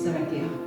시작할게요.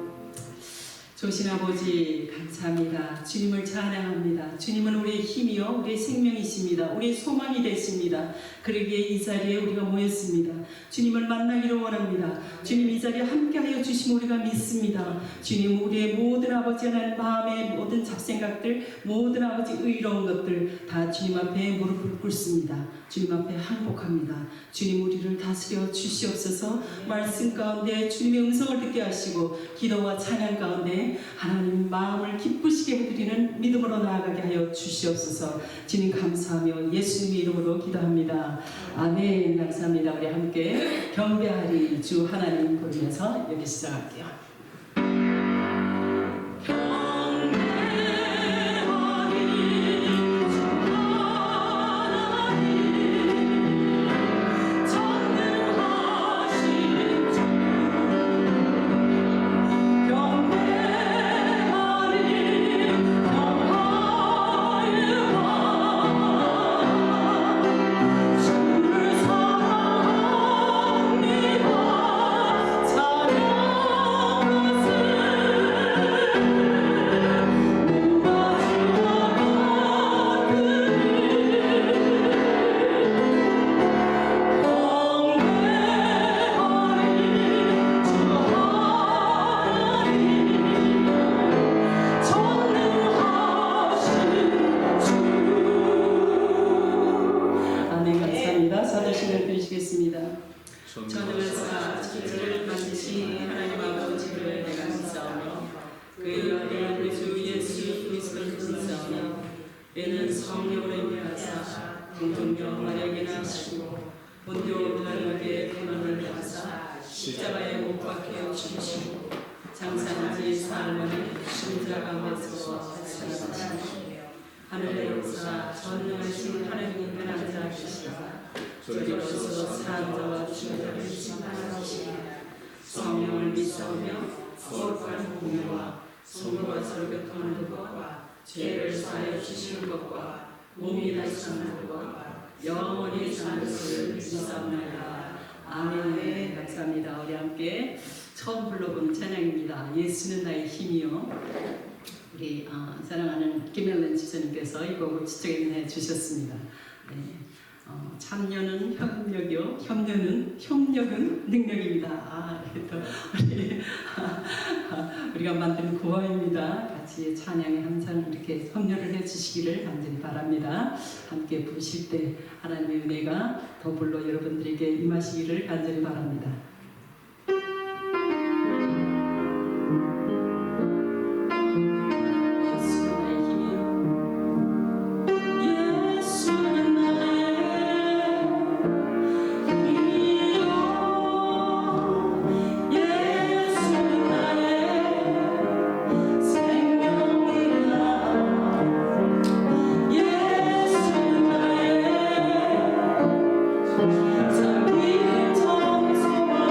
좋으신 아버지 감사합니다. 주님을 찬양합니다. 주님은 우리의 힘이요 우리의 생명이십니다. 우리의 소망이 되십니다. 그러기에 이 자리에 우리가 모였습니다. 주님을 만나기를 원합니다. 주님 이 자리에 함께하여 주시면 우리가 믿습니다. 주님 우리의 모든 아버지 하나님 마음의 모든 잡생각들 모든 아버지 의로운 것들 다 주님 앞에 무릎을 꿇습니다. 주님 앞에 항복합니다. 주님 우리를 다스려 주시옵소서. 말씀 가운데 주님의 음성을 듣게 하시고 기도와 찬양 가운데 하나님 마음을 기쁘시게 해드리는 믿음으로 나아가게 하여 주시옵소서. 주님 감사하며 예수님의 이름으로 기도합니다. 아멘. 감사합니다. 우리 함께 경배하리 주 하나님 부르면서 여기 시작할게요. 전능하사 천지를 만드신 하나님 아버지를 내가 믿사오며 그의 아들 우리 주 예수 그리스도를 믿사오며 이는 성령으로 임하사 동정녀 마리아에게 나시고 본디오 빌라도에게 고난을 받으사 십자가에 못 박혀 죽으시고 장사한지 사흘 만에 십자 가운데서 살아나시고 하늘에 오르사 전능하신 하나님의 변한 자 계시다. 저리로서 사는 자와 죽은 자를 심판하시리라. 성령을 믿사오며 거룩한 공예와 성도가 서로 교통하는 것과 죄를 사하여 주시는 것과 몸이 다시 사는 것과 영원히 사는 것을 믿사옵나이다. 아멘. 감사합니다. 우리 함께 처음 불러보는 찬양입니다. 예수는 나의 힘이요. 우리 사랑하는 김혜란 지사님께서 이 곡을 지적해 주셨습니다. 네. 참여는 협력이요, 협력은 능력입니다. 우리가 만든 구호입니다. 같이 찬양에 항상 이렇게 협력을 해주시기를 간절히 바랍니다. 함께 부르실 때 하나님의 은혜가 더불어 여러분들에게 임하시기를 간절히 바랍니다. 참 깊은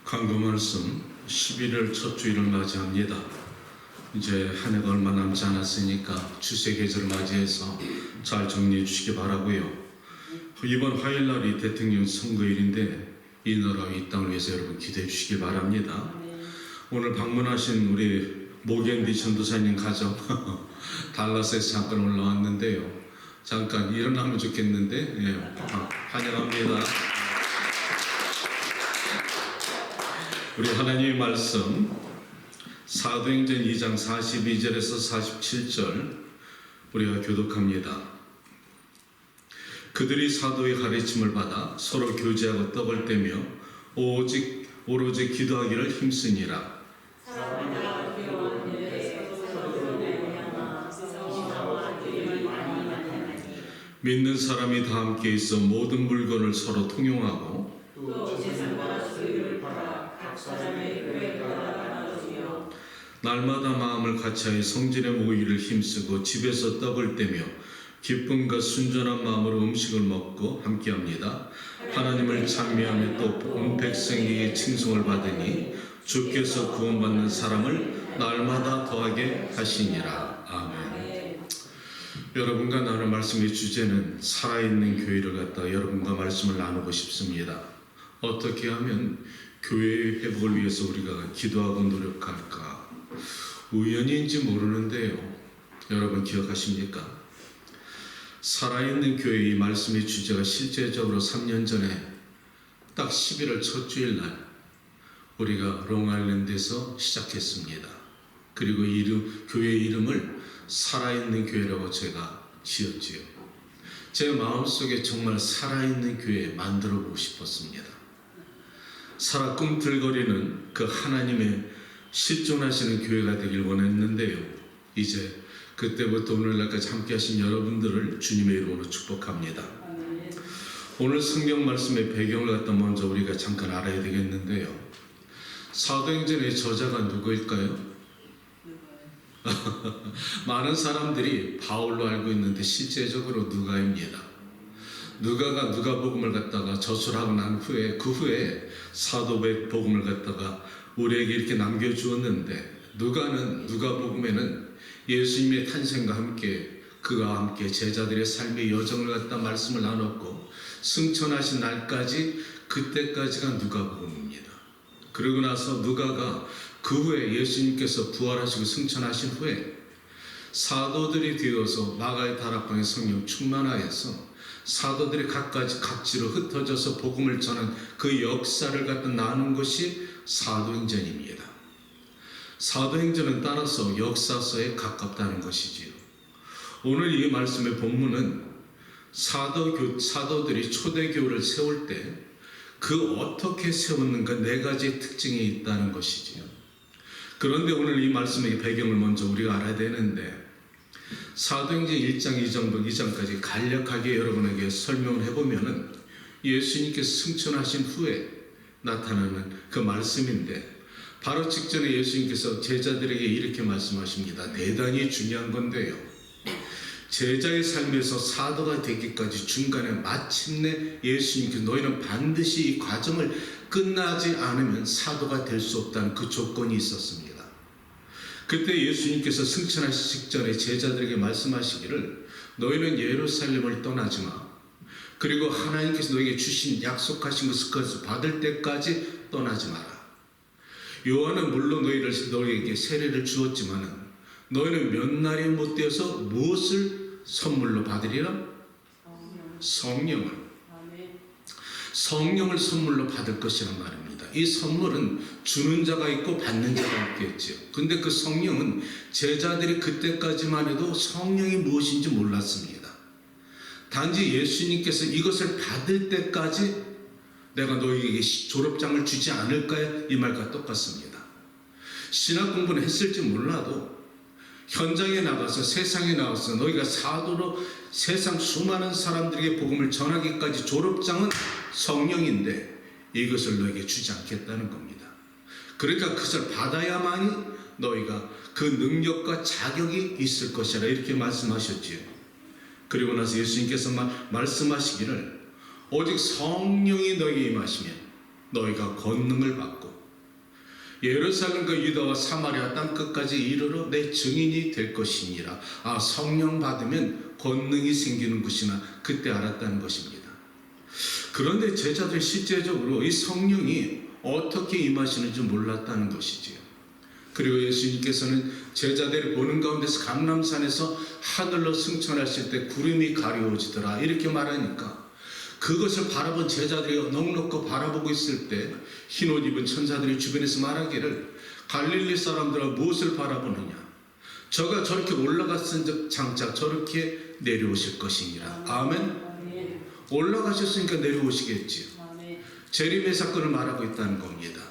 강도 말씀 11월 첫 주일을 맞이합니다. 이제 한 해가 얼마 남지 않았으니까 추세 계절을 맞이해서 잘 정리해 주시기 바라고요. 이번 화요일 날이 대통령 선거일인데 이 나라 이 땅을 위해서 여러분 기도해 주시기 바랍니다. 오늘 방문하신 우리 모겐디 전도사님 가정 달라스에서 잠깐 올라왔는데요. 잠깐 일어나면 좋겠는데 환영합니다. 우리 하나님의 말씀 사도행전 2장 42절에서 47절 우리가 교독합니다. 그들이 사도의 가르침을 받아 서로 교제하고 떡을 떼며 오로지 기도하기를 힘쓰니라. 믿는 사람이 다 함께 있어 모든 물건을 서로 통용하고 날마다 마음을 같이하여 성전에 모이기를 힘쓰고 집에서 떡을 떼며 기쁨과 순전한 마음으로 음식을 먹고 함께합니다. 하나님을 찬미하며 또 온 백성에게 칭송을 받으니 주께서 구원받는 사람을 날마다 더하게 하시니라. 아멘. 여러분과 나눌 말씀의 주제는 살아있는 교회를 갖다 여러분과 말씀을 나누고 싶습니다. 어떻게 하면 교회의 회복을 위해서 우리가 기도하고 노력할까? 우연인지 모르는데요. 여러분 기억하십니까? 살아있는 교회 이 말씀의 주제가 실제적으로 3년 전에 딱 11월 첫 주일 날 우리가 롱아일랜드에서 시작했습니다. 그리고 교회 이름을 살아있는 교회라고 제가 지었지요. 제 마음속에 정말 살아있는 교회 만들어 보고 싶었습니다. 살아 꿈틀거리는 그 하나님의 실존하시는 교회가 되길 원했는데요. 이제 그때부터 오늘날까지 함께 하신 여러분들을 주님의 이름으로 축복합니다. 오늘 성경 말씀의 배경을 갖다 먼저 우리가 잠깐 알아야 되겠는데요. 사도행전의 저자가 누구일까요? 많은 사람들이 바울로 알고 있는데 실제적으로 누가입니다. 누가가 누가복음을 갖다가 저술하고 난 후에 그 후에 사도복음을 갖다가 우리에게 이렇게 남겨주었는데 누가는 누가복음에는 예수님의 탄생과 함께 그와 함께 제자들의 삶의 여정을 갖다 말씀을 나눴고 승천하신 날까지 그때까지가 누가복음입니다. 그러고 나서 누가가 그 후에 예수님께서 부활하시고 승천하신 후에 사도들이 되어서 마가의 다락방에 성령 충만하여서 사도들이 각지로 흩어져서 복음을 전한 그 역사를 갖다 나눈 것이 사도행전입니다. 사도행전은 따라서 역사서에 가깝다는 것이지요. 오늘 이 말씀의 본문은 사도들이 초대교회를 세울 때 그 어떻게 세웠는가 4가지의 특징이 있다는 것이지요. 그런데 오늘 이 말씀의 배경을 먼저 우리가 알아야 되는데 사도행전 1장 2장까지 간략하게 여러분에게 설명을 해보면은 예수님께서 승천하신 후에 나타나는 그 말씀인데 바로 직전에 예수님께서 제자들에게 이렇게 말씀하십니다. 대단히 중요한 건데요. 제자의 삶에서 사도가 되기까지 중간에 마침내 예수님께서 너희는 반드시 이 과정을 끝나지 않으면 사도가 될 수 없다는 그 조건이 있었습니다. 그때 예수님께서 승천하시기 직전에 제자들에게 말씀하시기를 너희는 예루살렘을 떠나지 마. 그리고 하나님께서 너에게 주신 약속하신 것을 받을 때까지 떠나지 마라. 요한은 물론 너희에게 세례를 주었지만은 너희는 몇 날이 못 되어서 무엇을 선물로 받으리라? 성령을. 성령을 선물로 받을 것이란 말입니다. 이 선물은 주는 자가 있고 받는 자가 있겠죠. 근데 그 성령은 제자들이 그때까지만 해도 성령이 무엇인지 몰랐습니다. 단지 예수님께서 이것을 받을 때까지 내가 너희에게 졸업장을 주지 않을까 이 말과 똑같습니다. 신학 공부는 했을지 몰라도 현장에 나가서 세상에 나가서 너희가 사도로 세상 수많은 사람들에게 복음을 전하기까지 졸업장은 성령인데 이것을 너에게 주지 않겠다는 겁니다. 그러니까 그것을 받아야만이 너희가 그 능력과 자격이 있을 것이라 이렇게 말씀하셨지요. 그리고 나서 예수님께서 말씀하시기를 오직 성령이 너희에게 임하시면 너희가 권능을 받고 예루살렘과 유다와 사마리아 땅끝까지 이르러 내 증인이 될 것이니라. 성령 받으면 권능이 생기는 것이나 그때 알았다는 것입니다. 그런데 제자들이 실제적으로 이 성령이 어떻게 임하시는지 몰랐다는 것이지요. 그리고 예수님께서는 제자들이 보는 가운데서 감람산에서 하늘로 승천하실 때 구름이 가려워지더라 이렇게 말하니까 그것을 바라본 제자들이 넉넉히 바라보고 있을 때 흰옷 입은 천사들이 주변에서 말하기를 갈릴리 사람들아 무엇을 바라보느냐? 저가 저렇게 올라갔은 장차 저렇게 내려오실 것이니라. 아멘. 올라가셨으니까 내려오시겠지요. 재림의 사건을 말하고 있다는 겁니다.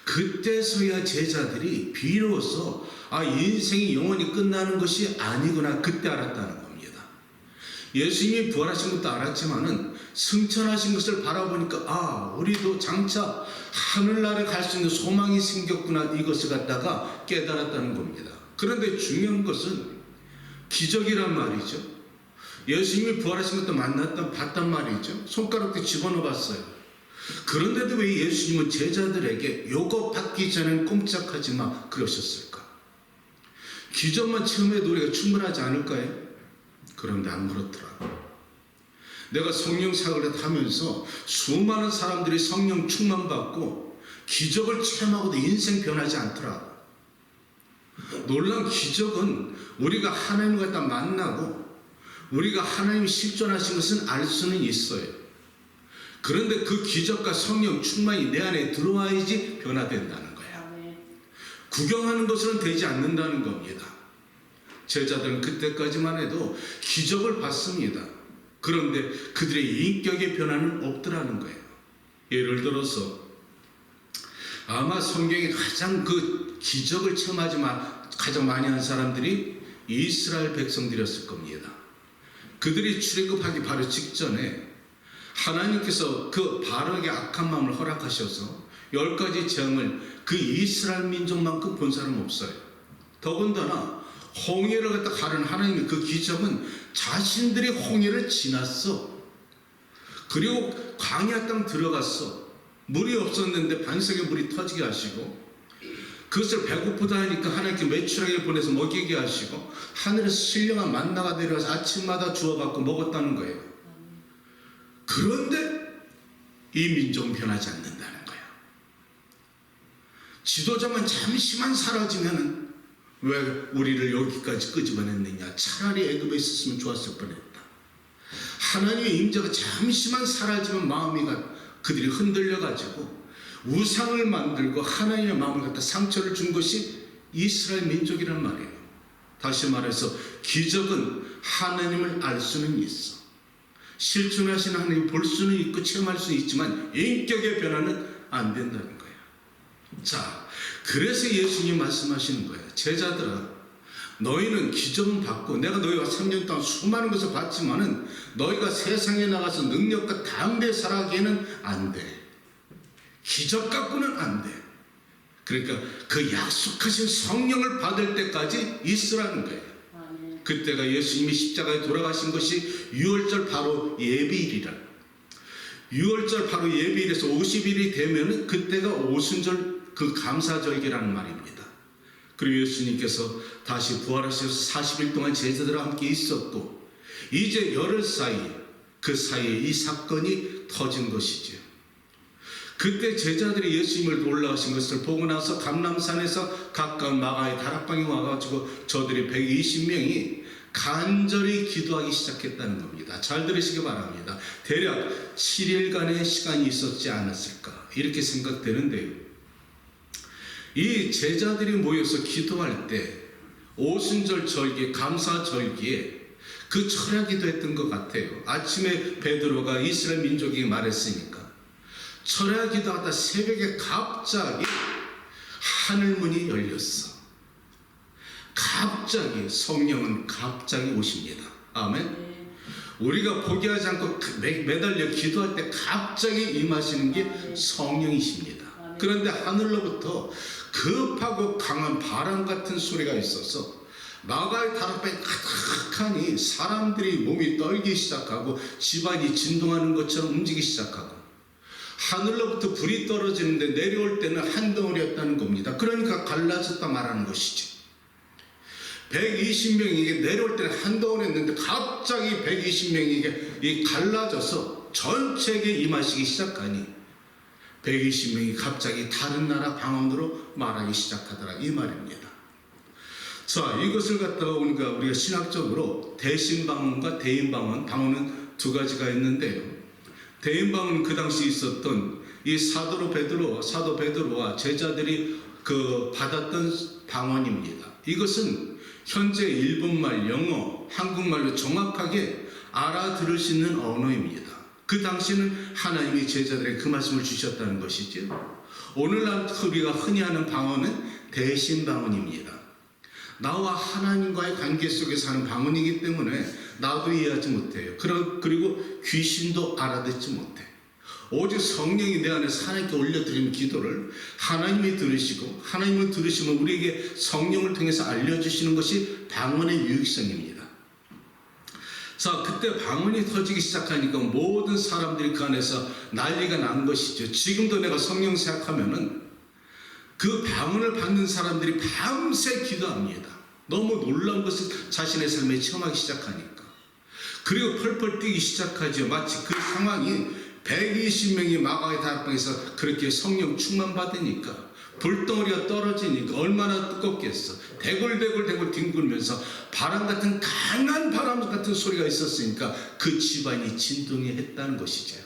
그때서야 제자들이 비로소 인생이 영원히 끝나는 것이 아니구나 그때 알았다는 겁니다. 예수님이 부활하신 것도 알았지만은 승천하신 것을 바라보니까 우리도 장차 하늘나라에 갈 수 있는 소망이 생겼구나 이것을 갖다가 깨달았다는 겁니다. 그런데 중요한 것은 기적이란 말이죠. 예수님이 부활하신 것도 봤단 말이죠. 손가락도 집어넣어 봤어요. 그런데도 왜 예수님은 제자들에게 요거 받기 전엔 꼼짝하지 마 그러셨을까? 기적만 체험해도 우리가 충분하지 않을까요? 그런데 안 그렇더라고요. 내가 성령 사역을 하면서 수많은 사람들이 성령 충만받고 기적을 체험하고도 인생 변하지 않더라고요. 놀라운 기적은 우리가 하나님을 갖다 만나고 우리가 하나님이 실존하신 것은 알 수는 있어요. 그런데 그 기적과 성령 충만이 내 안에 들어와야지 변화된다는 거예요. 구경하는 것으로는 되지 않는다는 겁니다. 제자들은 그때까지만 해도 기적을 봤습니다. 그런데 그들의 인격의 변화는 없더라는 거예요. 예를 들어서 아마 성경에 가장 그 기적을 체험하지 가장 많이 한 사람들이 이스라엘 백성들이었을 겁니다. 그들이 출애굽하기 바로 직전에 하나님께서 그 바로에게 악한 마음을 허락하셔서 10가지 재앙을 그 이스라엘 민족만큼 본 사람 없어요. 더군다나 홍해를 갖다 가른 하나님의 그 기적은 자신들이 홍해를 지났어. 그리고 광야 땅 들어갔어. 물이 없었는데 반석에 물이 터지게 하시고 그것을 배고프다 하니까 하나님께 메추라기를 보내서 먹이게 하시고 하늘에서 신령한 만나가 내려와서 아침마다 주워갖고 먹었다는 거예요. 그런데 이 민족은 변하지 않는다는 거예요. 지도자만 잠시만 사라지면 왜 우리를 여기까지 끄집어냈느냐? 차라리 애굽에 있었으면 좋았을 뻔했다. 하나님의 임재가 잠시만 사라지면 그들이 흔들려가지고 우상을 만들고 하나님의 마음을 갖다 상처를 준 것이 이스라엘 민족이란 말이에요. 다시 말해서 기적은 하나님을 알 수는 있어. 실존하신 하나님을 볼 수는 있고 체험할 수는 있지만 인격의 변화는 안 된다는 거예요. 자, 그래서 예수님이 말씀하시는 거예요. 제자들아, 너희는 기적은 받고 내가 너희와 3년 동안 수많은 것을 봤지만은 너희가 세상에 나가서 능력과 담대히 살아가기에는 안 돼. 기적 갖고는 안 돼. 그러니까 그 약속하신 성령을 받을 때까지 있으라는 거예요. 그때가 예수님이 십자가에 돌아가신 것이 6월절 바로 예비일이라. 6월절 바로 예비일에서 50일이 되면은 그때가 오순절 그 감사절기라는 말입니다. 그리고 예수님께서 다시 부활하셔서 40일 동안 제자들과 함께 있었고 이제 열흘 사이 그 사이에 이 사건이 터진 것이죠. 그때 제자들이 예수님을 올라가신 것을 보고 나서 감람산에서 가까운 마가의 다락방에 와가지고 저들이 120명이 간절히 기도하기 시작했다는 겁니다. 잘 들으시기 바랍니다. 대략 7일간의 시간이 있었지 않았을까 이렇게 생각되는데요. 이 제자들이 모여서 기도할 때 오순절 절기, 감사 절기에 그 철야기도 했던 것 같아요. 아침에 베드로가 이스라엘 민족에게 말했으니까 철야기도 하다 새벽에 갑자기 하늘문이 열렸어. 갑자기 성령은 갑자기 오십니다. 아멘. 우리가 포기하지 않고 매달려 기도할 때 갑자기 임하시는 게 성령이십니다. 그런데 하늘로부터 급하고 강한 바람 같은 소리가 있어서 마가의 다락방에 가득하니 사람들이 몸이 떨기 시작하고 집안이 진동하는 것처럼 움직이기 시작하고 하늘로부터 불이 떨어지는데 내려올 때는 한 덩어리였다는 겁니다. 그러니까 갈라졌다 말하는 것이지. 120명에게 내려올 때는 한 덩어리였는데 갑자기 120명에게 갈라져서 전체에게 임하시기 시작하니 120명이 갑자기 다른 나라 방언으로 말하기 시작하더라 이 말입니다. 자, 이것을 갖다가 우리가 신학적으로 대신방언과 대인방언, 방언은 두 가지가 있는데요. 대인방언은 그 당시 있었던 이 사도 베드로와 제자들이 받았던 방언입니다. 이것은 현재 일본말, 영어, 한국말로 정확하게 알아들을 수 있는 언어입니다. 그 당시에는 하나님이 제자들에게 그 말씀을 주셨다는 것이죠. 오늘날 우리가 흔히 하는 방언은 대신방언입니다. 나와 하나님과의 관계 속에서 하는 방언이기 때문에 나도 이해하지 못해요. 그리고 귀신도 알아듣지 못해. 오직 성령이 내 안에서 하나님께 올려드리는 기도를 하나님이 들으시고 하나님을 들으시면 우리에게 성령을 통해서 알려주시는 것이 방언의 유익성입니다. 자, 그때 방언이 터지기 시작하니까 모든 사람들이 그 안에서 난리가 난 것이죠. 지금도 내가 성령 생각하면은 그 방언을 받는 사람들이 밤새 기도합니다. 너무 놀라운 것을 자신의 삶에 체험하기 시작하니까. 그리고 펄펄 뛰기 시작하죠. 마치 그 상황이 120명이 마가의 다락방에서 그렇게 성령 충만 받으니까 불덩어리가 떨어지니까 얼마나 뜨겁겠어. 대굴대굴 뒹굴면서 바람 같은 강한 바람 같은 소리가 있었으니까 그 집안이 진동이 했다는 것이죠.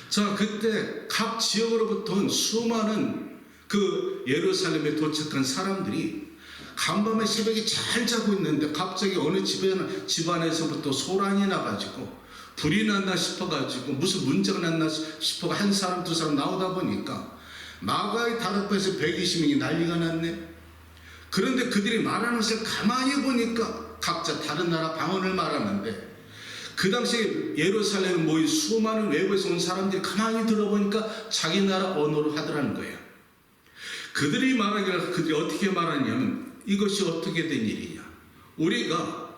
자, 그때 각 지역으로부터 온 수많은 그 예루살렘에 도착한 사람들이 간밤에 새벽에 잘 자고 있는데 갑자기 어느 집안에서부터 소란이 나가지고 불이 났나 싶어가지고 무슨 문제가 났나 싶어가 한 사람 두 사람 나오다 보니까 마가의 다락방에서 120명이 난리가 났네. 그런데 그들이 말하는 것을 가만히 보니까 각자 다른 나라 방언을 말하는데 그 당시에 예루살렘에 모인 수많은 외부에서 온 사람들이 가만히 들어보니까 자기 나라 언어로 하더라는 거예요. 그들이 말하기를 그들이 어떻게 말하냐면 이것이 어떻게 된 일이냐. 우리가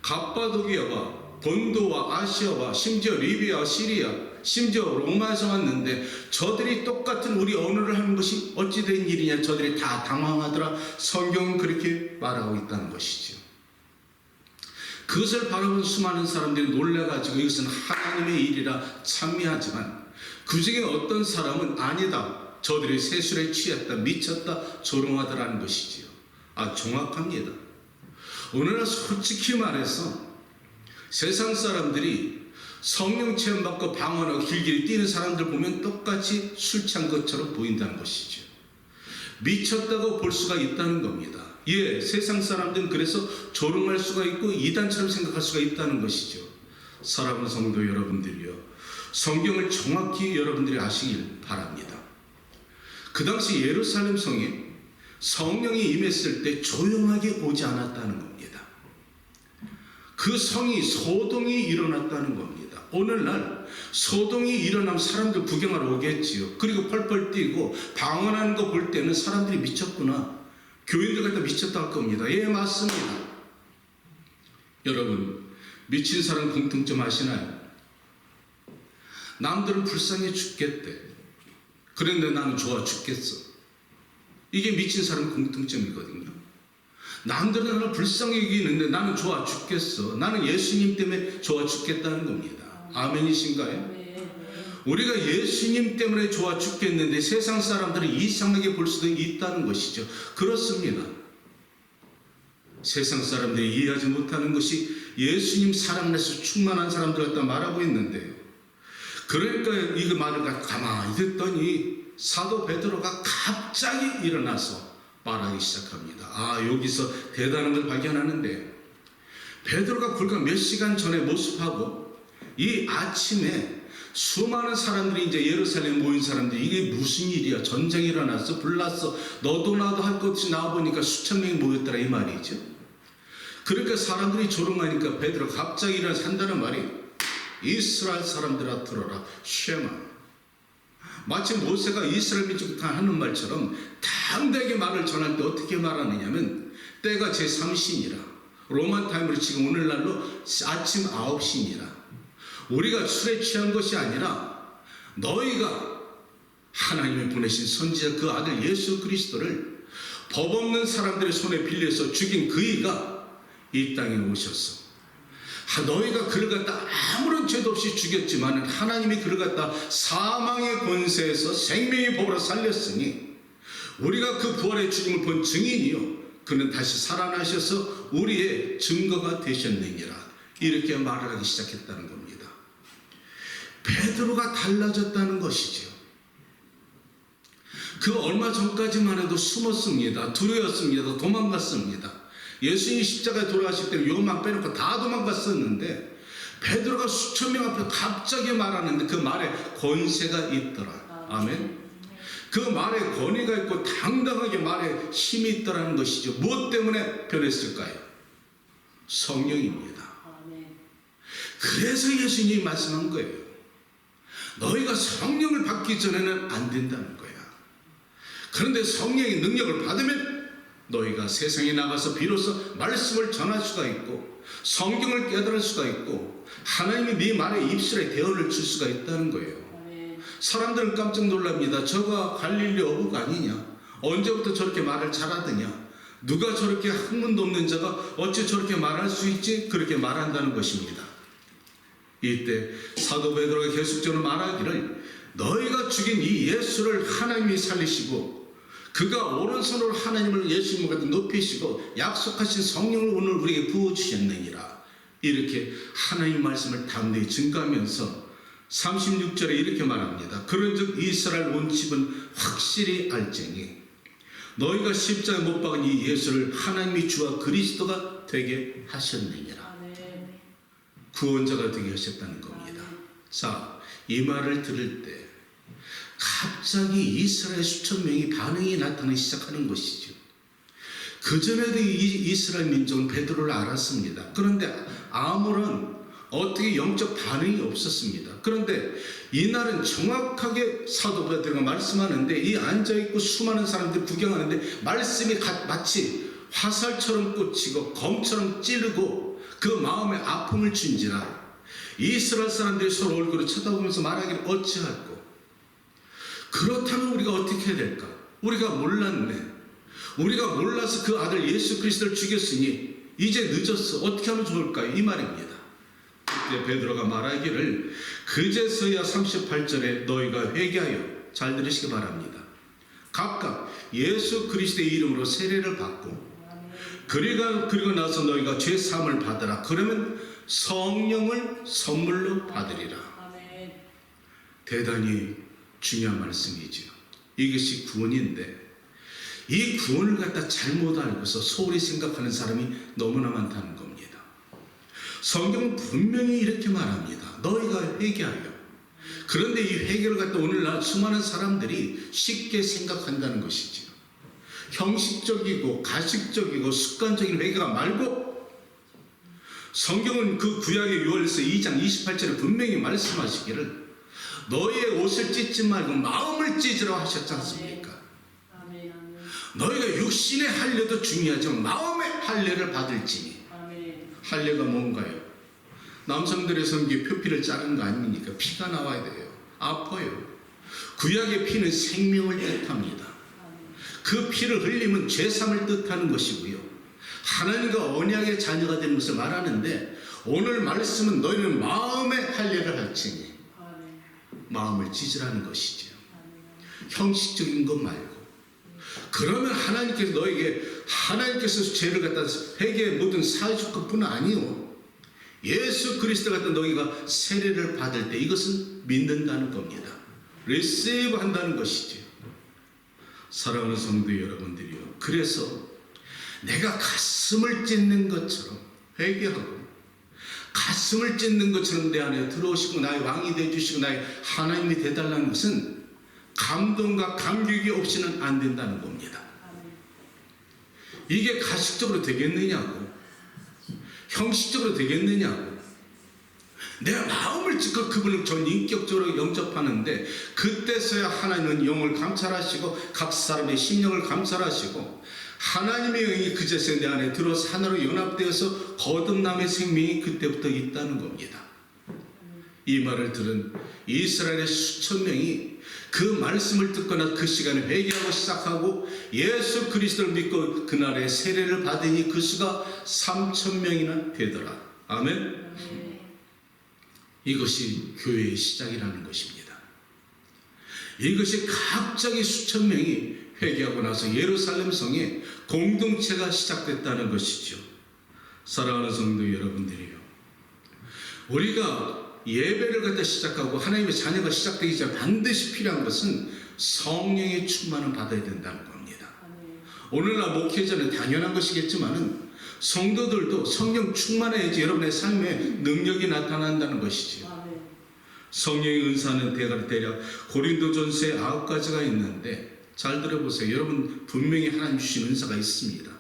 갑바도기아와 본도와 아시아와 심지어 리비아와 시리아 심지어 로마에서 왔는데 저들이 똑같은 우리 언어를 하는 것이 어찌 된 일이냐. 저들이 다 당황하더라. 성경은 그렇게 말하고 있다는 것이죠. 그것을 바라본 수많은 사람들이 놀라가지고 이것은 하나님의 일이라 찬미하지만 그 중에 어떤 사람은 아니다. 저들이 세술에 취했다, 미쳤다, 조롱하더라는 것이지요. 정확합니다. 오늘날 솔직히 말해서 세상 사람들이 성령 체험받고 방언하고 길길이 뛰는 사람들 보면 똑같이 술 취한 것처럼 보인다는 것이죠. 미쳤다고 볼 수가 있다는 겁니다. 예, 세상 사람들은 그래서 조롱할 수가 있고 이단처럼 생각할 수가 있다는 것이죠. 사랑하는 성도 여러분들이요, 성경을 정확히 여러분들이 아시길 바랍니다. 그 당시 예루살렘 성에 성령이 임했을 때 조용하게 오지 않았다는 겁니다. 그 성이 소동이 일어났다는 겁니다. 오늘날 소동이 일어나면 사람들 구경하러 오겠지요. 그리고 펄펄 뛰고 방언하는 거 볼 때는 사람들이 미쳤구나, 교인들 갖다 미쳤다 할 겁니다. 예, 맞습니다. 여러분, 미친 사람 공통점 아시나요? 남들은 불쌍해 죽겠대. 그런데 나는 좋아 죽겠어. 이게 미친 사람 공통점이거든요. 남들은 나를 불쌍히 여기는데 나는 좋아 죽겠어. 나는 예수님 때문에 좋아 죽겠다는 겁니다. 아멘이신가요? 우리가 예수님 때문에 좋아 죽겠는데 세상 사람들은 이상하게 볼 수도 있다는 것이죠. 그렇습니다. 세상 사람들이 이해하지 못하는 것이 예수님 사랑 안에서 충만한 사람들 갖다 말하고 있는데요. 그러니까 이 말을 가만히 듣더니 사도 베드로가 갑자기 일어나서 말하기 시작합니다. 아, 여기서 대단한 걸 발견하는데, 베드로가 불과 몇 시간 전에 모습하고 이 아침에 수많은 사람들이 이제 예루살렘 모인 사람들이 이게 무슨 일이야, 전쟁이 일어났어, 불났어, 너도 나도 할 것 없이 나와보니까 수천 명이 모였더라 이 말이죠. 그러니까 사람들이 조롱하니까 베드로가 갑자기 일어나서 한다는 말이, 이스라엘 사람들아 들어라, 쉐마. 마치 모세가 이스라엘 민족에 하는 말처럼 당대하게 말을 전할 때 어떻게 말하느냐면, 때가 제3시니라, 로마 타임으로 지금 오늘날로 아침 9시니라. 우리가 술에 취한 것이 아니라 너희가 하나님이 보내신 선지자 그 아들 예수 그리스도를 법 없는 사람들의 손에 빌려서 죽인 그이가 이 땅에 오셨어. 너희가 그를 갖다 아무런 죄도 없이 죽였지만 하나님이 그를 갖다 사망의 권세에서 생명의 법으로 살렸으니 우리가 그 부활의 죽음을 본 증인이요, 그는 다시 살아나셔서 우리의 증거가 되셨느니라. 이렇게 말을 하기 시작했다는 겁니다. 베드로가 달라졌다는 것이죠. 그 얼마 전까지만 해도 숨었습니다. 두려웠습니다. 도망갔습니다. 예수님이 십자가에 돌아가실 때는 요만 빼놓고 다 도망갔었는데, 베드로가 수천 명 앞에 갑자기 말하는데 그 말에 권세가 있더라. 아멘. 그 말에 권위가 있고 당당하게 말에 힘이 있더라는 것이죠. 무엇 때문에 변했을까요? 성령입니다. 그래서 예수님이 말씀한 거예요. 너희가 성령을 받기 전에는 안 된다는 거야. 그런데 성령의 능력을 받으면 너희가 세상에 나가서 비로소 말씀을 전할 수가 있고 성경을 깨달을 수가 있고 하나님이 네 말에 입술에 대언을 줄 수가 있다는 거예요. 사람들은 깜짝 놀랍니다. 저가 갈릴리 어부가 아니냐? 언제부터 저렇게 말을 잘하더냐? 누가 저렇게 학문도 없는 자가 어찌 저렇게 말할 수 있지? 그렇게 말한다는 것입니다. 이때 사도 베드로가 계속적으로 말하기를, 너희가 죽인 이 예수를 하나님이 살리시고 그가 오른손으로 하나님을 예수님을 갖다 높이시고 약속하신 성령을 오늘 우리에게 부어주셨느니라. 이렇게 하나님의 말씀을 담대히 증거하면서 36절에 이렇게 말합니다. 그런즉 이스라엘 온 집은 확실히 알지니 너희가 십자가에 못 박은 이 예수를 하나님이 주와 그리스도가 되게 하셨느니라. 구원자가 되게 하셨다는 겁니다. 자, 이 말을 들을 때 갑자기 이스라엘 수천 명이 반응이 나타나기 시작하는 것이죠. 그전에도 이 이스라엘 민족은 베드로를 알았습니다. 그런데 아무런 어떻게 영적 반응이 없었습니다. 그런데 이날은 정확하게 사도 베드로가 말씀하는데, 이 앉아있고 수많은 사람들이 구경하는데 말씀이 마치 화살처럼 꽂히고 검처럼 찌르고 그 마음에 아픔을 준지라. 이스라엘 사람들이 서로 얼굴을 쳐다보면서 말하기를 어찌할꼬. 그렇다면 우리가 어떻게 해야 될까? 우리가 몰랐네. 우리가 몰라서 그 아들 예수 그리스도를 죽였으니 이제 늦었어. 어떻게 하면 좋을까요? 이 말입니다. 그때 베드로가 말하기를, 그제서야 38절에 너희가 회개하여, 잘 들으시기 바랍니다, 각각 예수 그리스도의 이름으로 세례를 받고 그리고 나서 너희가 죄 사함을 받으라. 그러면 성령을 선물로 받으리라. 대단히 중요한 말씀이죠. 이것이 구원인데 이 구원을 갖다 잘못 알고서 소홀히 생각하는 사람이 너무나 많다는 겁니다. 성경은 분명히 이렇게 말합니다. 너희가 회개하여. 그런데 이 회개를 갖다 오늘날 수많은 사람들이 쉽게 생각한다는 것이죠. 형식적이고 가식적이고 습관적인 회개가 말고, 성경은 그 구약의 요한일서 2장 28절에 분명히 말씀하시기를 너희의 옷을 찢지 말고 마음을 찢으라 하셨지 않습니까? 너희가 육신의 할례도 중요하지만 마음의 할례를 받을지니. 할례가 뭔가요? 남성들의 성기에 표피를 자른 거 아닙니까? 피가 나와야 돼요. 아파요. 구약의 피는 생명을 뜻합니다. 그 피를 흘리면 죄삼을 뜻하는 것이고요, 하나님과 언약의 자녀가 되는 것을 말하는데, 오늘 말씀은 너희는 마음의 할례를 할지니 마음을 찢으라는 것이지요. 형식적인 것 말고. 그러면 하나님께서 죄를 갖다 회개의 모든 사해줄 것뿐 아니요. 예수 그리스도 같은 너희가 세례를 받을 때 이것은 믿는다는 겁니다. 리시브 한다는 것이죠. 사랑하는 성도 여러분들이요. 그래서 내가 가슴을 찢는 것처럼 회개하고 가슴을 찢는 것처럼 내 안에 들어오시고 나의 왕이 되어주시고 나의 하나님이 되달라는 것은 감동과 감격이 없이는 안 된다는 겁니다. 이게 가식적으로 되겠느냐고, 형식적으로 되겠느냐고. 내가 마음을 찢고 그분을 전인격적으로 영접하는데 그때서야 하나님은 영을 감찰하시고 각 사람의 심령을 감찰하시고 하나님의 영이 그제서 내 안에 들어서 하나로 연합되어서 거듭남의 생명이 그때부터 있다는 겁니다. 이 말을 들은 이스라엘의 수천 명이 그 말씀을 듣거나 그 시간에 회개하고 시작하고 예수 그리스도를 믿고 그날에 세례를 받으니 그 수가 3,000명이나 되더라. 아멘. 이것이 교회의 시작이라는 것입니다. 이것이 갑자기 수천 명이 회개하고 나서 예루살렘 성에 공동체가 시작됐다는 것이죠. 사랑하는 성도 여러분들이요. 우리가 예배를 갖다 시작하고 하나님의 자녀가 시작되기 전에 반드시 필요한 것은 성령의 충만을 받아야 된다는 겁니다. 오늘날 목회자는 당연한 것이겠지만은 성도들도 성령 충만해야지 여러분의 삶에 능력이 나타난다는 것이지요. 성령의 은사는 대략 고린도전서에 9가지가 있는데 잘 들어보세요. 여러분 분명히 하나님 주신 은사가 있습니다.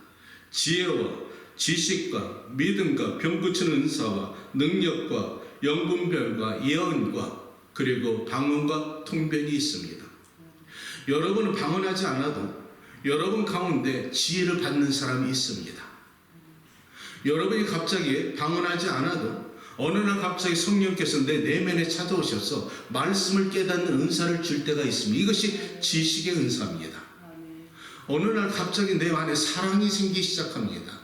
지혜와 지식과 믿음과 병 고치는 은사와 능력과 영분별과 예언과 그리고 방언과 통변이 있습니다. 여러분은 방언하지 않아도 여러분 가운데 지혜를 받는 사람이 있습니다. 여러분이 갑자기 방언하지 않아도 어느 날 갑자기 성령께서 내 내면에 찾아오셔서 말씀을 깨닫는 은사를 줄 때가 있습니다. 이것이 지식의 은사입니다. 어느 날 갑자기 내 안에 사랑이 생기기 시작합니다.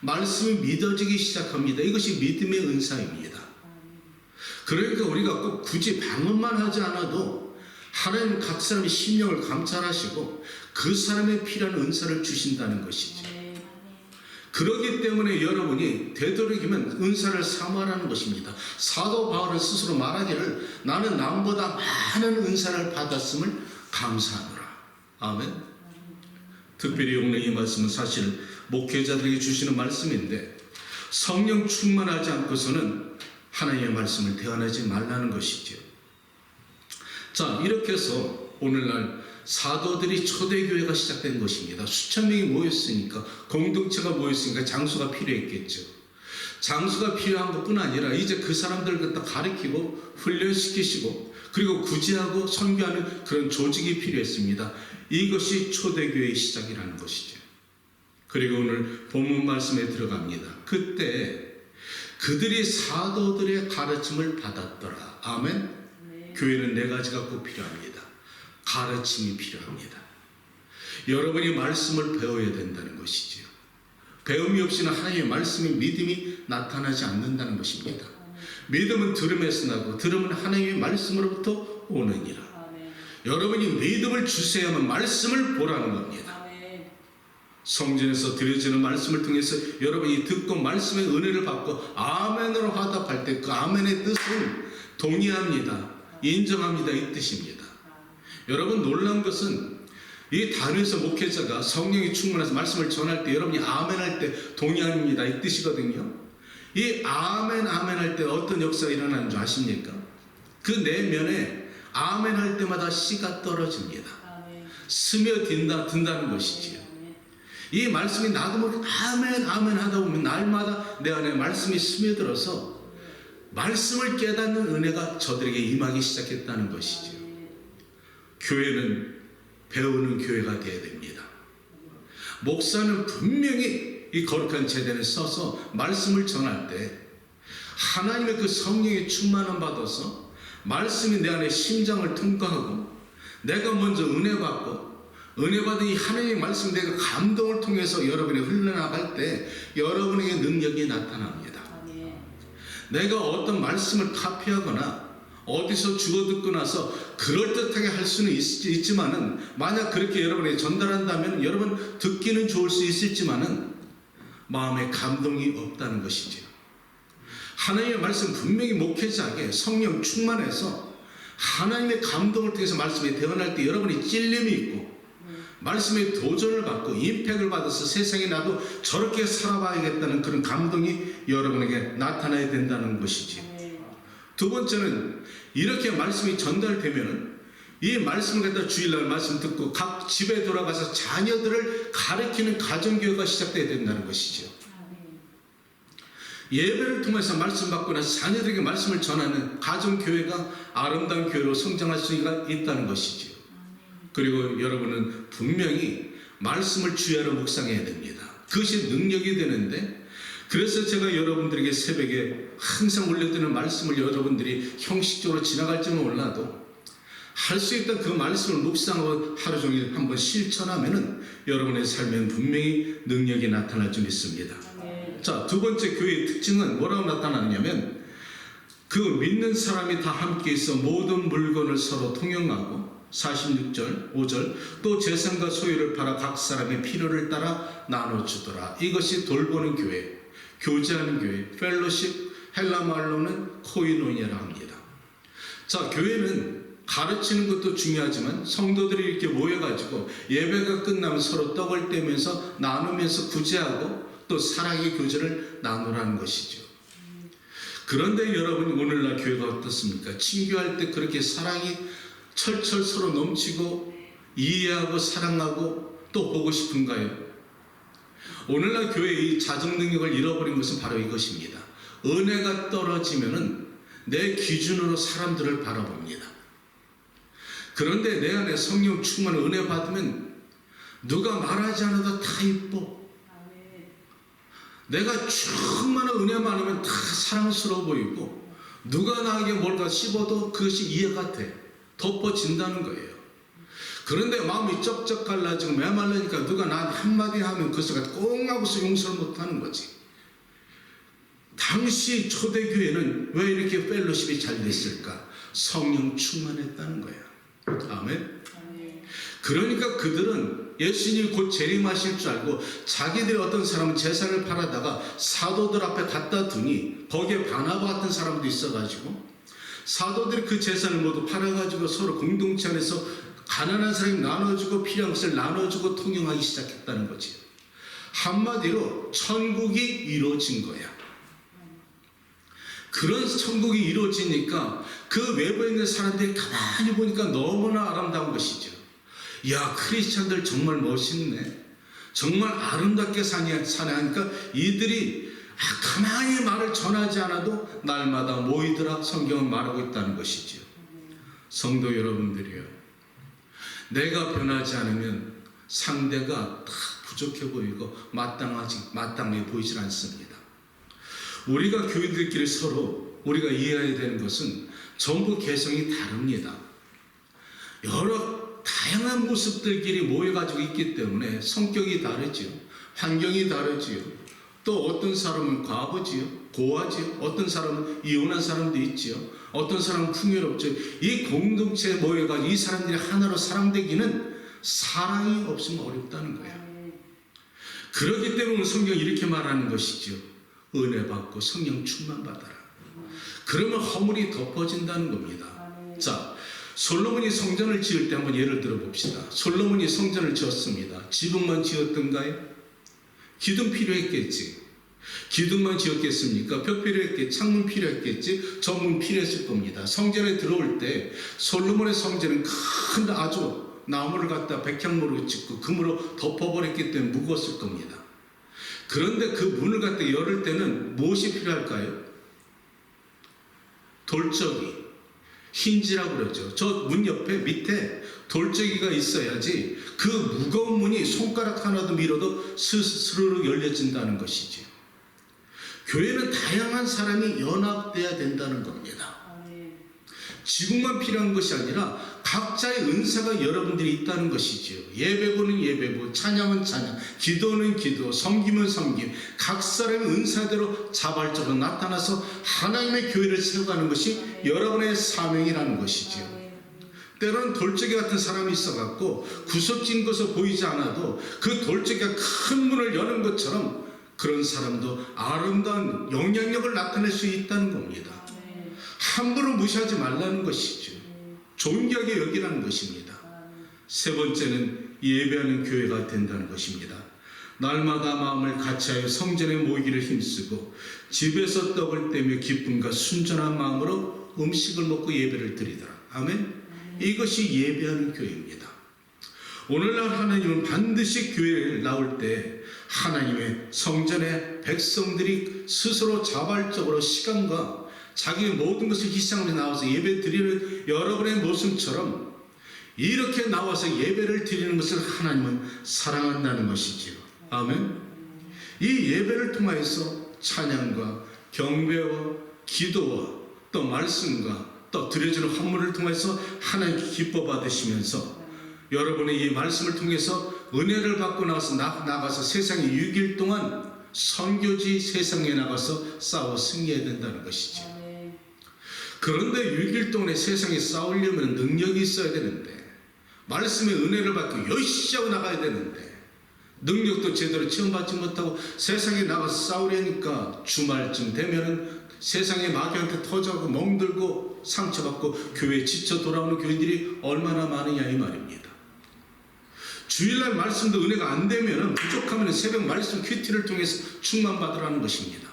말씀이 믿어지기 시작합니다. 이것이 믿음의 은사입니다. 그러니까 우리가 꼭 굳이 방언만 하지 않아도 하나님 각 사람의 심령을 감찰하시고 그 사람에 필요한 은사를 주신다는 것이죠. 그렇기 때문에 여러분이 되도록이면 은사를 사모하라는 것입니다. 사도 바울은 스스로 말하기를 나는 남보다 많은 은사를 받았음을 감사하노라. 아멘. 특별히 오늘 이 말씀은 사실 목회자들에게 주시는 말씀인데 성령 충만하지 않고서는 하나님의 말씀을 대언하지 말라는 것이죠. 자, 이렇게 해서 오늘날 사도들이 초대교회가 시작된 것입니다. 수천 명이 모였으니까 공동체가 모였으니까 장소가 필요했겠죠. 장소가 필요한 것뿐 아니라 이제 그 사람들을 갖다 가르치고 훈련시키시고 그리고 구제하고 선교하는 그런 조직이 필요했습니다. 이것이 초대교회의 시작이라는 것이죠. 그리고 오늘 본문 말씀에 들어갑니다. 그때 그들이 사도들의 가르침을 받았더라. 아멘. 교회는 4가지가 꼭 필요합니다. 가르침이 필요합니다. 여러분이 말씀을 배워야 된다는 것이지요. 배움이 없이는 하나님의 말씀의 믿음이 나타나지 않는다는 것입니다. 믿음은 들음에서 나고 들음은 하나님의 말씀으로부터 오느니라. 여러분이 믿음을 주셔야만 말씀을 보라는 겁니다. 성전에서 드려지는 말씀을 통해서 여러분이 듣고 말씀의 은혜를 받고 아멘으로 화답할 때 그 아멘의 뜻은 동의합니다. 인정합니다. 이 뜻입니다. 여러분 놀란 것은 이 단위에서 목회자가 성령이 충만해서 말씀을 전할 때 여러분이 아멘 할 때 동의합니다. 이 뜻이거든요. 이 아멘 할 때 어떤 역사가 일어나는 줄 아십니까? 그 내면에 아멘 할 때마다 씨가 떨어집니다. 스며든다는 것이지요. 이 말씀이 나도 모르게 아멘 하다 보면 날마다 내 안에 말씀이 스며들어서 말씀을 깨닫는 은혜가 저들에게 임하기 시작했다는 것이죠. 교회는 배우는 교회가 되어야 됩니다. 목사는 분명히 이 거룩한 제단에 서서 말씀을 전할 때 하나님의 그 성령의 충만함 받아서 말씀이 내 안에 심장을 통과하고 내가 먼저 은혜 받고 은혜 받은 이 하나님의 말씀 내가 감동을 통해서 여러분이 흘러나갈 때 여러분에게 능력이 나타납니다. 내가 어떤 말씀을 카피하거나 어디서 주워 듣고 나서 그럴듯하게 할 수는 있지만은, 만약 그렇게 여러분에게 전달한다면 여러분 듣기는 좋을 수 있을지만은 마음에 감동이 없다는 것이죠. 하나님의 말씀 분명히 목회자에게 성령 충만해서 하나님의 감동을 통해서 말씀에 대언할 때 여러분이 찔림이 있고 말씀에 도전을 받고 임팩을 받아서 세상에 나도 저렇게 살아봐야겠다는 그런 감동이 여러분에게 나타나야 된다는 것이지. 두 번째는 이렇게 말씀이 전달되면 이 말씀을 갖다 주일날 말씀 듣고 각 집에 돌아가서 자녀들을 가르치는 가정교회가 시작돼야 된다는 것이죠. 예배를 통해서 말씀 받고 나서 자녀들에게 말씀을 전하는 가정교회가 아름다운 교회로 성장할 수 있다는 것이죠. 그리고 여러분은 분명히 말씀을 주야로 묵상해야 됩니다. 그것이 능력이 되는데, 그래서 제가 여러분들에게 새벽에 항상 올려드리는 말씀을 여러분들이 형식적으로 지나갈지는 몰라도 할 수 있던 그 말씀을 묵상하고 하루 종일 한번 실천하면은 여러분의 삶에는 분명히 능력이 나타날 줄 믿습니다. 자, 두 번째 교회의 특징은 뭐라고 나타나냐면, 그 믿는 사람이 다 함께 있어 모든 물건을 서로 통용하고 46절, 5절, 또 재산과 소유를 팔아 각 사람의 필요를 따라 나눠주더라. 이것이 돌보는 교회, 교제하는 교회, 펠로십, 헬라 말로는 코이노니아라 합니다. 자, 교회는 가르치는 것도 중요하지만 성도들이 이렇게 모여가지고 예배가 끝나면 서로 떡을 떼면서 나누면서 구제하고 또 사랑의 교제를 나누라는 것이죠. 그런데 여러분, 오늘날 교회가 어떻습니까? 친교할 때 그렇게 사랑이 철철 서로 넘치고 이해하고 사랑하고 또 보고 싶은가요? 오늘날 교회의 이 자정 능력을 잃어버린 것은 바로 이것입니다. 은혜가 떨어지면은 내 기준으로 사람들을 바라봅니다. 그런데 내 안에 성령 충만한 은혜 받으면 누가 말하지 않아도 다 이뻐. 내가 충만한 은혜 많으면 다 사랑스러워 보이고, 누가 나에게 뭘까 씹어도 그것이 이해가 돼. 덮어진다는 거예요. 그런데 마음이 쩍쩍 갈라지고 메말르니까 누가 나한테 한마디 하면 그것을 꽁 하고서 용서를 못하는 거지. 당시 초대교회는 왜 이렇게 펠로십이 잘 됐을까? 성령 충만했다는 거야. 아멘. 그러니까 그들은 예수님이 곧 재림하실 줄 알고 자기들이 어떤 사람은 재산을 팔아다가 사도들 앞에 갖다 두니, 거기에 바나바 같은 사람도 있어가지고 사도들이 그 재산을 모두 팔아가지고 서로 공동체 안에서 가난한 사람이 나눠주고 필요한 것을 나눠주고 통용하기 시작했다는 거지. 한마디로 천국이 이루어진 거야. 그런 천국이 이루어지니까 그 외부에 있는 사람들이 가만히 보니까 너무나 아름다운 것이죠. 야, 크리스찬들 정말 멋있네. 정말 아름답게 사네 하니까 이들이 가만히 말을 전하지 않아도 날마다 모이더라 성경은 말하고 있다는 것이죠. 성도 여러분들이요, 내가 변하지 않으면 상대가 다 부족해 보이고 마땅해 보이질 않습니다. 우리가 교인들끼리 서로 우리가 이해해야 되는 것은 전부 개성이 다릅니다. 여러 다양한 모습들끼리 모여가지고 있기 때문에 성격이 다르지요. 환경이 다르지요. 또 어떤 사람은 과부지요. 고아지요. 어떤 사람은 이혼한 사람도 있지요. 어떤 사람은 풍요롭죠. 이 공동체에 모여가지고 이 사람들이 하나로 사랑되기는 사랑이 없으면 어렵다는 거예요. 그렇기 때문에 성경이 이렇게 말하는 것이죠. 은혜 받고 성령 충만 받아라. 그러면 허물이 덮어진다는 겁니다. 자, 솔로몬이 성전을 지을 때 한번 예를 들어 봅시다. 솔로몬이 성전을 지었습니다. 지붕만 지었던가요? 기둥 필요했겠지. 기둥만 지었겠습니까? 벽 필요했겠지. 창문 필요했겠지. 전문 필요했을 겁니다. 성전에 들어올 때 솔로몬의 성전은 큰 아주 나무를 갖다 백향모로 짓고 금으로 덮어버렸기 때문에 무거웠을 겁니다. 그런데 그 문을 갖다 열을 때는 무엇이 필요할까요? 돌적이, 힌지라고 그러죠. 저 문 옆에 밑에 돌적이가 있어야지 그 무거운 문이 손가락 하나도 밀어도 스르륵 열려진다는 것이지. 교회는 다양한 사람이 연합돼야 된다는 겁니다. 지붕만 필요한 것이 아니라 각자의 은사가 여러분들이 있다는 것이지요. 예배부는 예배부, 찬양은 찬양, 기도는 기도, 섬김은 섬김. 각 사람의 은사대로 자발적으로 나타나서 하나님의 교회를 세워가는 것이 여러분의 사명이라는 것이지요. 때로는 돌적이 같은 사람이 있어갖고 구석진 것을 보이지 않아도 그 돌적이가 큰 문을 여는 것처럼 그런 사람도 아름다운 영향력을 나타낼 수 있다는 겁니다. 함부로 무시하지 말라는 것이죠. 존귀하게 여기라는 것입니다. 세 번째는 예배하는 교회가 된다는 것입니다. 날마다 마음을 같이하여 성전에 모이기를 힘쓰고 집에서 떡을 떼며 기쁨과 순전한 마음으로 음식을 먹고 예배를 드리더라. 아멘. 이것이 예배하는 교회입니다. 오늘날 하나님은 반드시 교회에 나올 때 하나님의 성전에 백성들이 스스로 자발적으로 시간과 자기의 모든 것을 희생하며 나와서 예배 드리는 여러분의 모습처럼 이렇게 나와서 예배를 드리는 것을 하나님은 사랑한다는 것이지요. 아멘. 이 예배를 통하여서 찬양과 경배와 기도와 또 말씀과 또 드려지는 헌물을 통해서 하나님께 기뻐 받으시면서 여러분의 이 말씀을 통해서 은혜를 받고 나가서 세상에 6일 동안 선교지 세상에 나가서 싸워 승리해야 된다는 것이죠. 그런데 6일 동안에 세상에 싸우려면 능력이 있어야 되는데 말씀의 은혜를 받고 열심히 하고 나가야 되는데 능력도 제대로 체험받지 못하고 세상에 나가서 싸우려니까 주말쯤 되면은 세상에 마귀한테 터져가고 멍들고 상처받고 교회에 지쳐 돌아오는 교인들이 얼마나 많으냐 이 말입니다. 주일날 말씀도 은혜가 안 되면 부족하면 새벽 말씀 큐티를 통해서 충만받으라는 것입니다.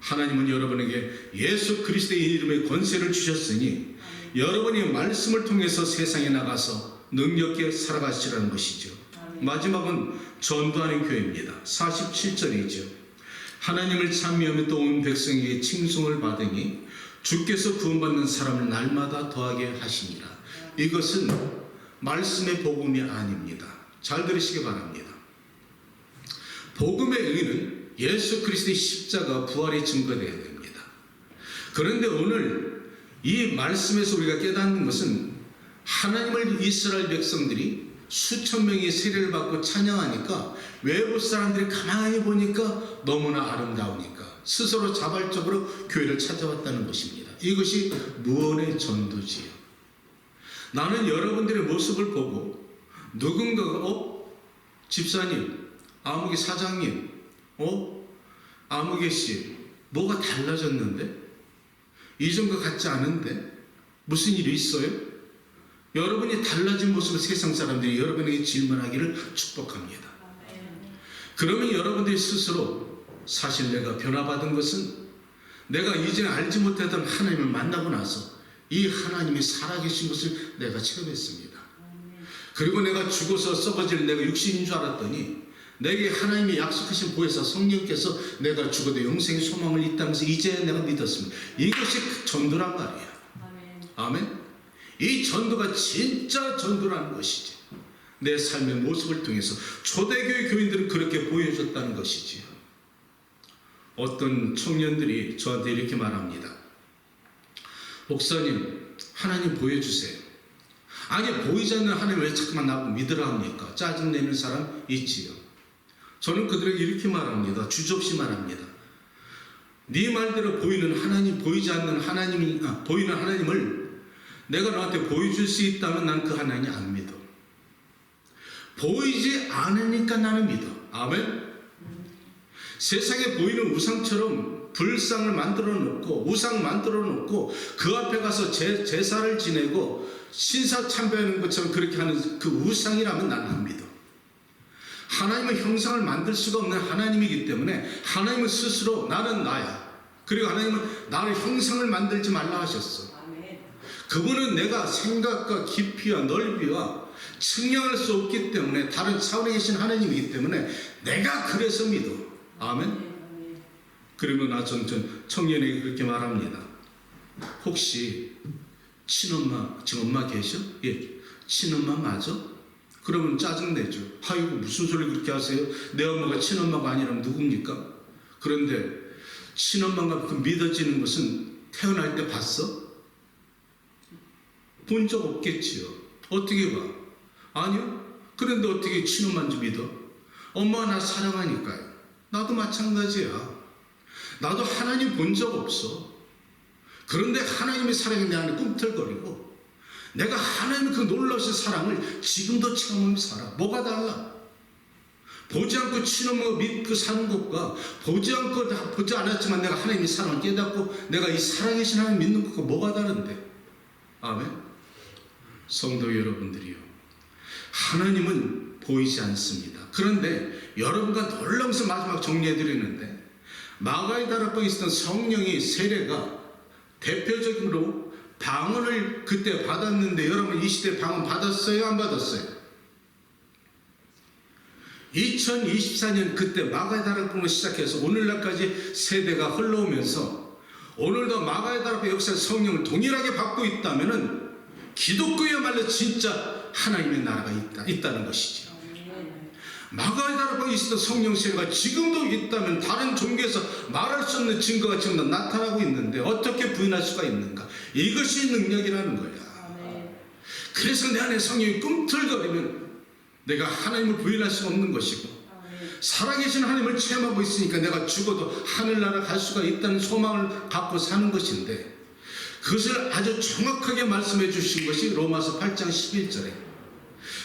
하나님은 여러분에게 예수 그리스도의 이름의 권세를 주셨으니 여러분이 말씀을 통해서 세상에 나가서 능력있게 살아가시라는 것이죠. 마지막은 전도하는 교회입니다. 47절이죠. 하나님을 찬미하며 또 온 백성에게 칭송을 받으니 주께서 구원받는 사람을 날마다 더하게 하시니라. 이것은 말씀의 복음이 아닙니다. 잘 들으시기 바랍니다. 복음의 의는 예수 그리스도의 십자가 부활이 증거되어야 됩니다. 그런데 오늘 이 말씀에서 우리가 깨닫는 것은 하나님을 이스라엘 백성들이 수천 명의 세례를 받고 찬양하니까 외부 사람들이 가만히 보니까 너무나 아름다우니까 스스로 자발적으로 교회를 찾아왔다는 것입니다. 이것이 무언의 전도지요. 나는 여러분들의 모습을 보고 누군가가 집사님, 아무개 사장님, 아무개 씨 뭐가 달라졌는데? 이전과 같지 않은데? 무슨 일이 있어요? 여러분이 달라진 모습을 세상 사람들이 여러분에게 질문하기를 축복합니다. 그러면 여러분들이 스스로 사실 내가 변화받은 것은 내가 이제 알지 못했던 하나님을 만나고 나서 이 하나님이 살아계신 것을 내가 체험했습니다. 그리고 내가 죽어서 썩어질 내가 육신인 줄 알았더니 내게 하나님이 약속하신 보혜사 성령께서 내가 죽어도 영생의 소망을 있다면서 이제 내가 믿었습니다. 이것이 전도란 말이에요. 아멘. 이 전도가 진짜 전도라는 것이지. 내 삶의 모습을 통해서 초대교회 교인들은 그렇게 보여줬다는 것이지요. 어떤 청년들이 저한테 이렇게 말합니다. 목사님, 하나님 보여주세요. 아니, 보이지 않는 하나님 왜 자꾸만 나보고 믿으라 합니까? 짜증내는 사람 있지요. 저는 그들에게 이렇게 말합니다. 주저없이 말합니다. 네 말대로 보이는 하나님, 보이지 않는 보이는 하나님을 내가 너한테 보여줄 수 있다면 난 그 하나님 안 믿어. 보이지 않으니까 나는 믿어. 아멘. 세상에 보이는 우상처럼 불상을 만들어 놓고 우상 만들어 놓고 그 앞에 가서 제사를 지내고 신사 참배하는 것처럼 그렇게 하는 그 우상이라면 나는 안 믿어. 하나님의 형상을 만들 수가 없는 하나님이기 때문에 하나님은 스스로 나는 나야. 그리고 하나님은 나를 형상을 만들지 말라 하셨어. 그분은 내가 생각과 깊이와 넓이와 측량할 수 없기 때문에 다른 차원에 계신 하나님이기 때문에 내가 그래서 믿어. 아멘. 그러면 전 청년에게 그렇게 말합니다. 혹시 친엄마, 지금 엄마 계셔? 예. 친엄마 맞아? 그러면 짜증내죠. 아이고 무슨 소리 그렇게 하세요? 내 엄마가 친엄마가 아니라면 누굽니까? 그런데 친엄마가 그 믿어지는 것은 태어날 때 봤어? 본 적 없겠지요. 어떻게 봐? 아니요. 그런데 어떻게 친엄마인 줄 믿어? 엄마가 나 사랑하니까요. 나도 마찬가지야. 나도 하나님 본 적 없어. 그런데 하나님의 사랑이 내 안에 꿈틀거리고 내가 하나님의 그 놀라우신 사랑을 지금도 체험하면서 살아. 뭐가 달라? 보지 않고 친엄마가 믿고 사는 것과 보지 않았지만 내가 하나님의 사랑을 깨닫고 내가 이 살아계신 하나님 믿는 것과 뭐가 다른데? 아멘. 성도 여러분들이요, 하나님은 보이지 않습니다. 그런데 여러분과 놀라운 것을 마지막 정리해 드리는데, 마가의 다락방에 있었던 성령의 세례가 대표적으로 방언을 그때 받았는데, 여러분 이 시대 방언 받았어요? 안 받았어요? 2024년 그때 마가의 다락방으로 시작해서 오늘날까지 세대가 흘러오면서 오늘도 마가의 다락방 역사에 성령을 동일하게 받고 있다면은 기독교야말로 진짜 하나님의 나라가 있다는 것이죠. 마가의 다락방에 있었던 성령 세례가 지금도 있다면 다른 종교에서 말할 수 없는 증거가 지금도 나타나고 있는데 어떻게 부인할 수가 있는가? 이것이 능력이라는 거야. 그래서 내 안에 성령이 꿈틀거리면 내가 하나님을 부인할 수가 없는 것이고, 살아계신 하나님을 체험하고 있으니까 내가 죽어도 하늘나라 갈 수가 있다는 소망을 갖고 사는 것인데, 그것을 아주 정확하게 말씀해 주신 것이 로마서 8장 11절에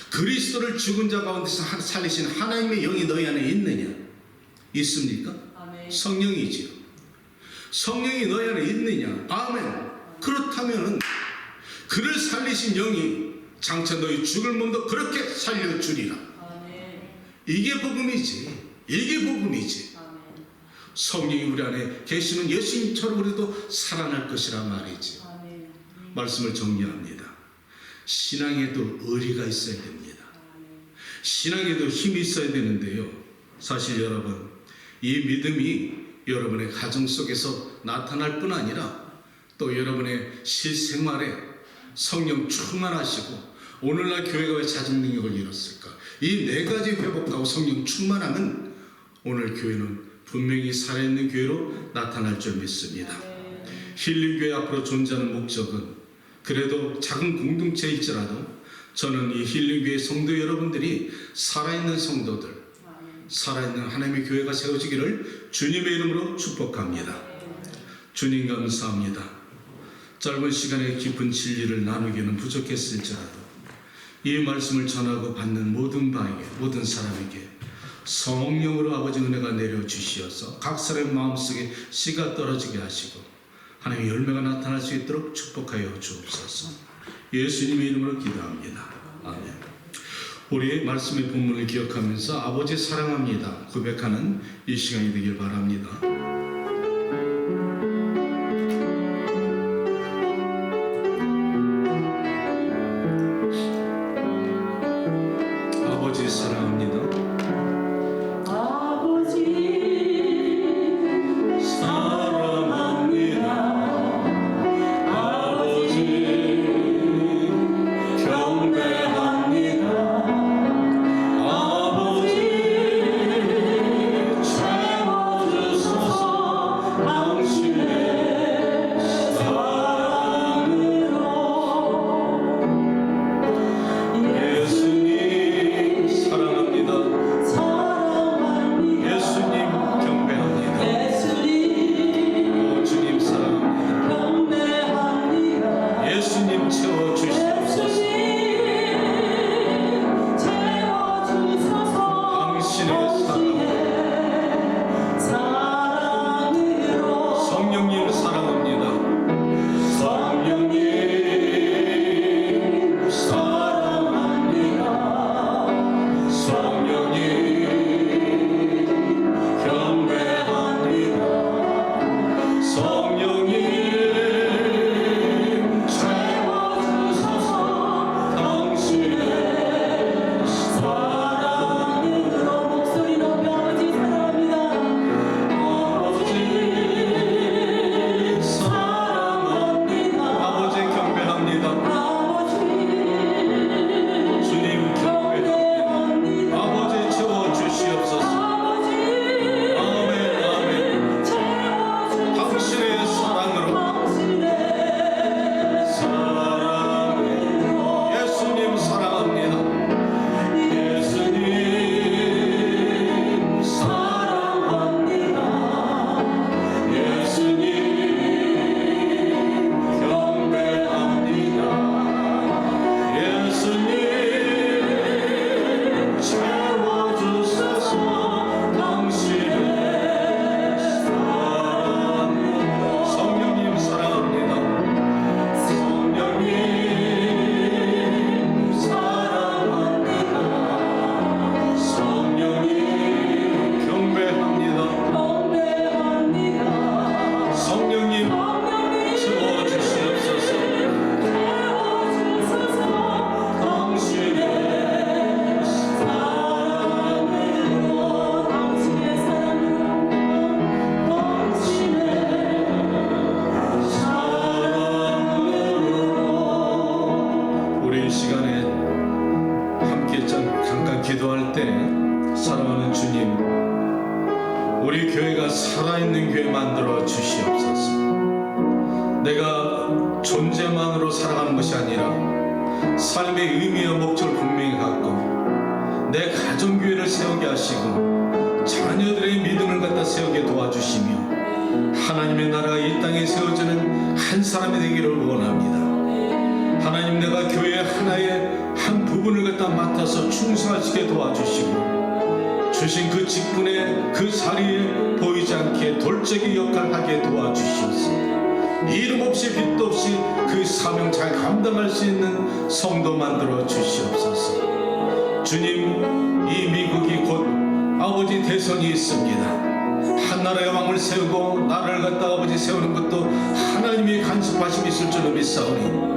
그리스도를 죽은 자 가운데서 살리신 하나님의 영이 너희 안에 있느냐? 있습니까? 아멘. 성령이지요. 성령이 너희 안에 있느냐? 아멘. 그렇다면 그를 살리신 영이 장차 너희 죽을 몸도 그렇게 살려주리라. 아멘. 이게 복음이지. 이게 복음이지. 아멘. 성령이 우리 안에 계시는 예수님처럼 우리도 살아날 것이라 말이지. 아멘. 말씀을 정리합니다. 신앙에도 의리가 있어야 됩니다. 신앙에도 힘이 있어야 되는데요, 사실 여러분, 이 믿음이 여러분의 가정 속에서 나타날 뿐 아니라 또 여러분의 실생활에 성령 충만하시고, 오늘날 교회가 왜 자진 능력을 잃었을까? 이 네 가지 회복하고 성령 충만하면 오늘 교회는 분명히 살아있는 교회로 나타날 줄 믿습니다. 힐링교회 앞으로 존재하는 목적은 그래도 작은 공동체일지라도 저는 이 힐링교회 성도 여러분들이 살아있는 성도들, 살아있는 하나님의 교회가 세워지기를 주님의 이름으로 축복합니다. 주님 감사합니다. 짧은 시간에 깊은 진리를 나누기는 부족했을지라도 이 말씀을 전하고 받는 모든 바에게, 모든 사람에게 성령으로 아버지 은혜가 내려주시어서 각 사람의 마음속에 씨가 떨어지게 하시고 하나님의 열매가 나타날 수 있도록 축복하여 주옵소서. 예수님의 이름으로 기도합니다. 아멘. 우리 말씀의 본문을 기억하면서 아버지 사랑합니다 고백하는 이 시간이 되길 바랍니다. 아버지 사랑합니다. 아버지 사랑합니다. 아버지 경배합니다. 아버지 채워주소서 당신의 사랑으로. 예수님 사랑합니다. 기도할 때 사랑하는 주님, 우리 교회가 살아있는 교회 만들어 주시옵소서. 내가 존재만으로 살아가는 것이 아니라 삶의 의미와 목적을 분명히 갖고 내 가정교회를 세우게 하시고 자녀들의 믿음을 갖다 세우게 도와주시며 하나님의 나라가 이 땅에 세워지는 한 사람이 되기를 원합니다. 하나님, 내가 교회 하나의 한 부분을 갖다 맡아서 충성하시게 도와주시고 주신 그 직분에 그 자리에 보이지 않게 돌적인 역할을 하게 도와주시옵소서. 이름 없이 빛도 없이 그 사명 잘 감당할 수 있는 성도 만들어 주시옵소서. 주님, 이 미국이 곧 아버지 대선이 있습니다. 한 나라의 왕을 세우고 나라를 갖다 아버지 세우는 것도 하나님이 간섭하심이 있을 줄로 믿사오니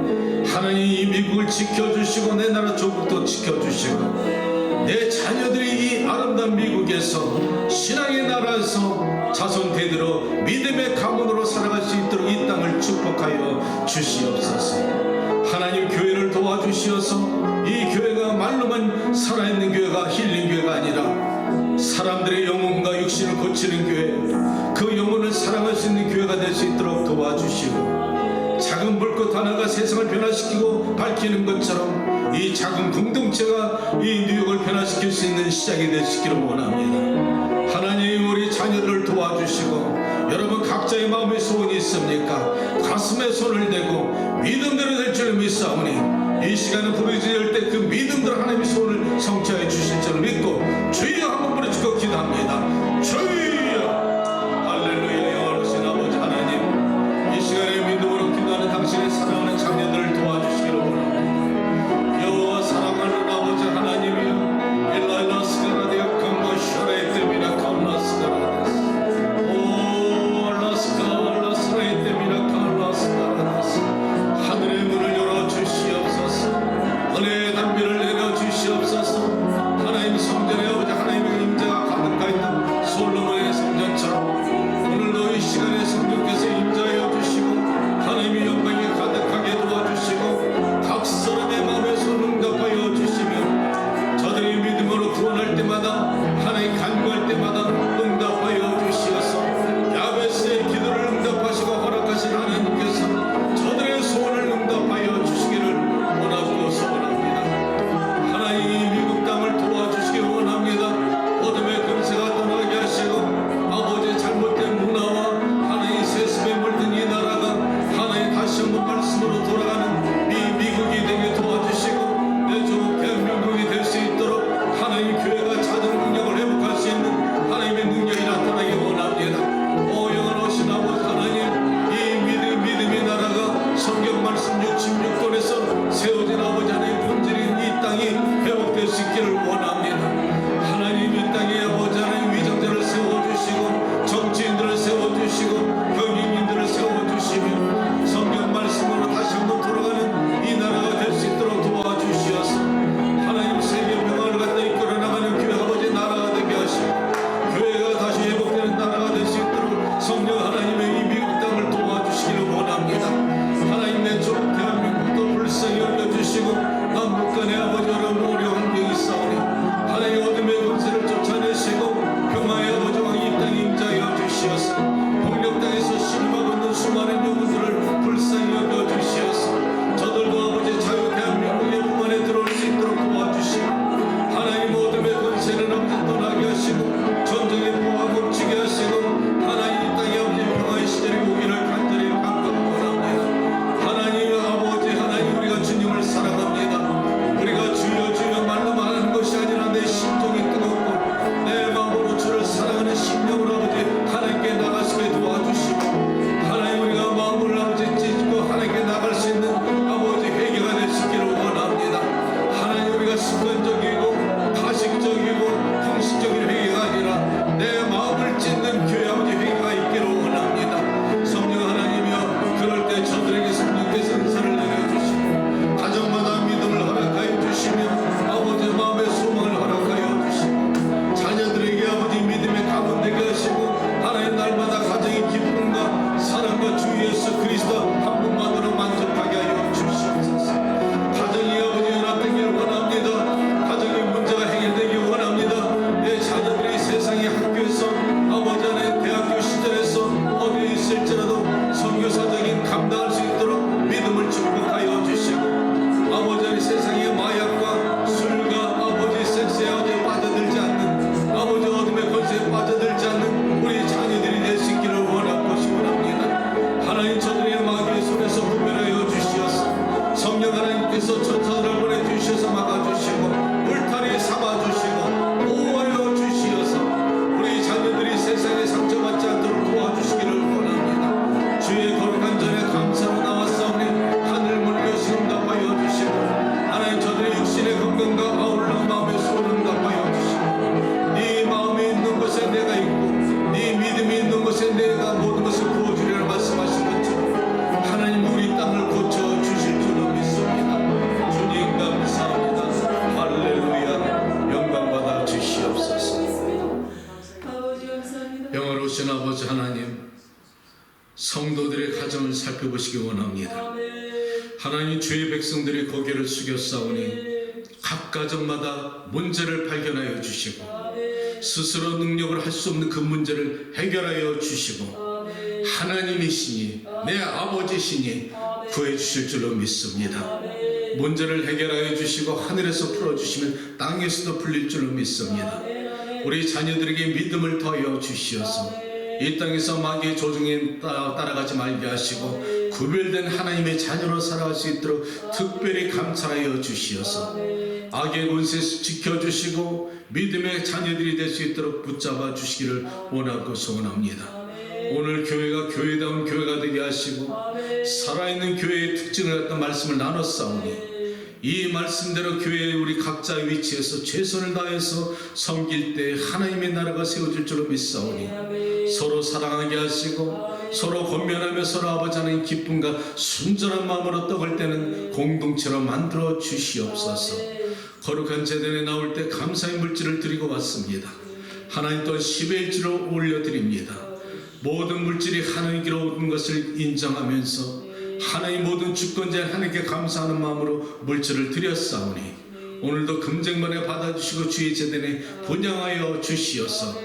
하나님, 이 미국을 지켜주시고 내 나라 조국도 지켜주시고 내 자녀들이 이 아름다운 미국에서 신앙의 나라에서 자손 대대로 믿음의 가문으로 살아갈 수 있도록 이 땅을 축복하여 주시옵소서. 하나님, 교회를 도와주시어서 이 교회가 말로만 살아있는 교회가 힐링 교회가 아니라 사람들의 영혼과 육신을 고치는 교회, 그 영혼을 사랑할 수 있는 교회가 될 수 있도록 도와주시고 작은 불꽃 하나가 세상을 변화시키고 밝히는 것처럼 이 작은 공동체가 이 뉴욕을 변화시킬 수 있는 시작이 되시기를 원합니다. 하나님, 우리 자녀들을 도와주시고 여러분 각자의 마음의 소원이 있습니까? 가슴에 손을 대고 믿음대로 될 줄 믿사오니 이 시간에 부르짖을 때 그 믿음대로 하나님의 소원을 성취하여 주실 줄 믿고 주여 한번 부르짖고 기도합니다. 주여, 할렐루야. 영원하신 아버지 하나님, 이 시간에 믿음으로 기도하는 당신의 사랑하는 자녀들을 도와주시기를 원합니다. 여호와 사랑하는 아버지 하나님이여, 일라일라스가라디아 컴모쇼레 때미나 컴라스가라데스 오 라스카라스레 때미나 컴라스가라데스 하늘의 문을 열어 주시옵소서. 은혜의 담비를 내려 주시옵소서. 하나님, 성전 놀라우신 아버지 하나님, 성도들의 가정을 살펴보시기 원합니다. 하나님, 주의 백성들이 고개를 숙였사오니 각 가정마다 문제를 발견하여 주시고 스스로 능력을 할 수 없는 그 문제를 해결하여 주시고 하나님이시니 내 아버지시니 구해 주실 줄로 믿습니다. 문제를 해결하여 주시고 하늘에서 풀어주시면 땅에서도 풀릴 줄로 믿습니다. 우리 자녀들에게 믿음을 더하여 주시어서 이 땅에서 마귀의 조종에 따라가지 말게 하시고 구별된 하나님의 자녀로 살아갈 수 있도록 특별히 감찰하여 주시어서 악의 권세에서 지켜주시고 믿음의 자녀들이 될 수 있도록 붙잡아 주시기를 원하고 소원합니다. 오늘 교회가 교회다운 교회가 되게 하시고 살아있는 교회의 특징을 갖다 말씀을 나눴사오니 이 말씀대로 교회의 우리 각자의 위치에서 최선을 다해서 섬길 때 하나님의 나라가 세워질 줄로 믿사오니 서로 사랑하게 하시고 서로 권면하며 서로 아버지 하나님 기쁨과 순전한 마음으로 떡을 떼는 공동체로 만들어 주시옵소서. 거룩한 제단에 나올 때 감사의 물질을 드리고 왔습니다. 하나님 또한 10의 일지로 올려드립니다. 모든 물질이 하나님께로 오는 것을 인정하면서 하나님 모든 주권자인 하나님께 감사하는 마음으로 물질을 드렸사오니 오늘도 금쟁반에 받아주시고 주의 제단에 분양하여 주시어서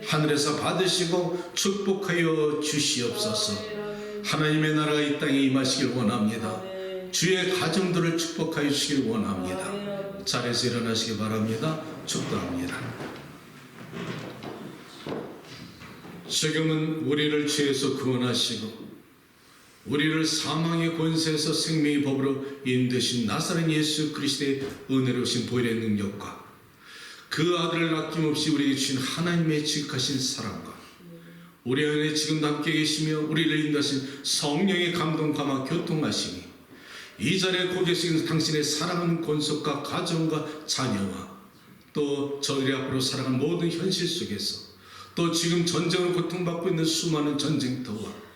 하늘에서 받으시고 축복하여 주시옵소서. 하나님의 나라가 이 땅에 임하시길 원합니다. 주의 가정들을 축복하여 주시길 원합니다. 자리에서 일어나시기 바랍니다. 축도합니다. 지금은 우리를 죄에서 구원하시고 우리를 사망의 권세에서 생명의 법으로 인도하신 나사렛 예수 그리스도의 은혜로우신 보혈의 능력과 그 아들을 아낌없이 우리에게 주신 하나님의 지극하신 사랑과 우리 안에 지금도 함께 계시며 우리를 인도하신 성령의 감동 감화 교통하시니 이 자리에 고개 숙인 당신의 사랑하는 권속과 가정과 자녀와 또 저들이 앞으로 살아가는 모든 현실 속에서 또 지금 전쟁을 고통받고 있는 수많은 전쟁터와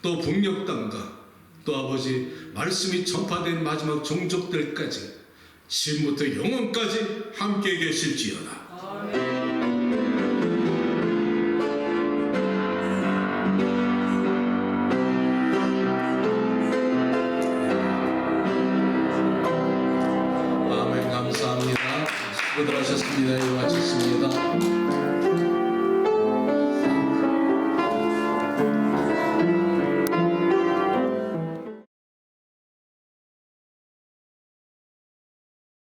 또 북녘 땅과 또 아버지 말씀이 전파된 마지막 종족들까지 지금부터 영원까지 함께 계실지어다.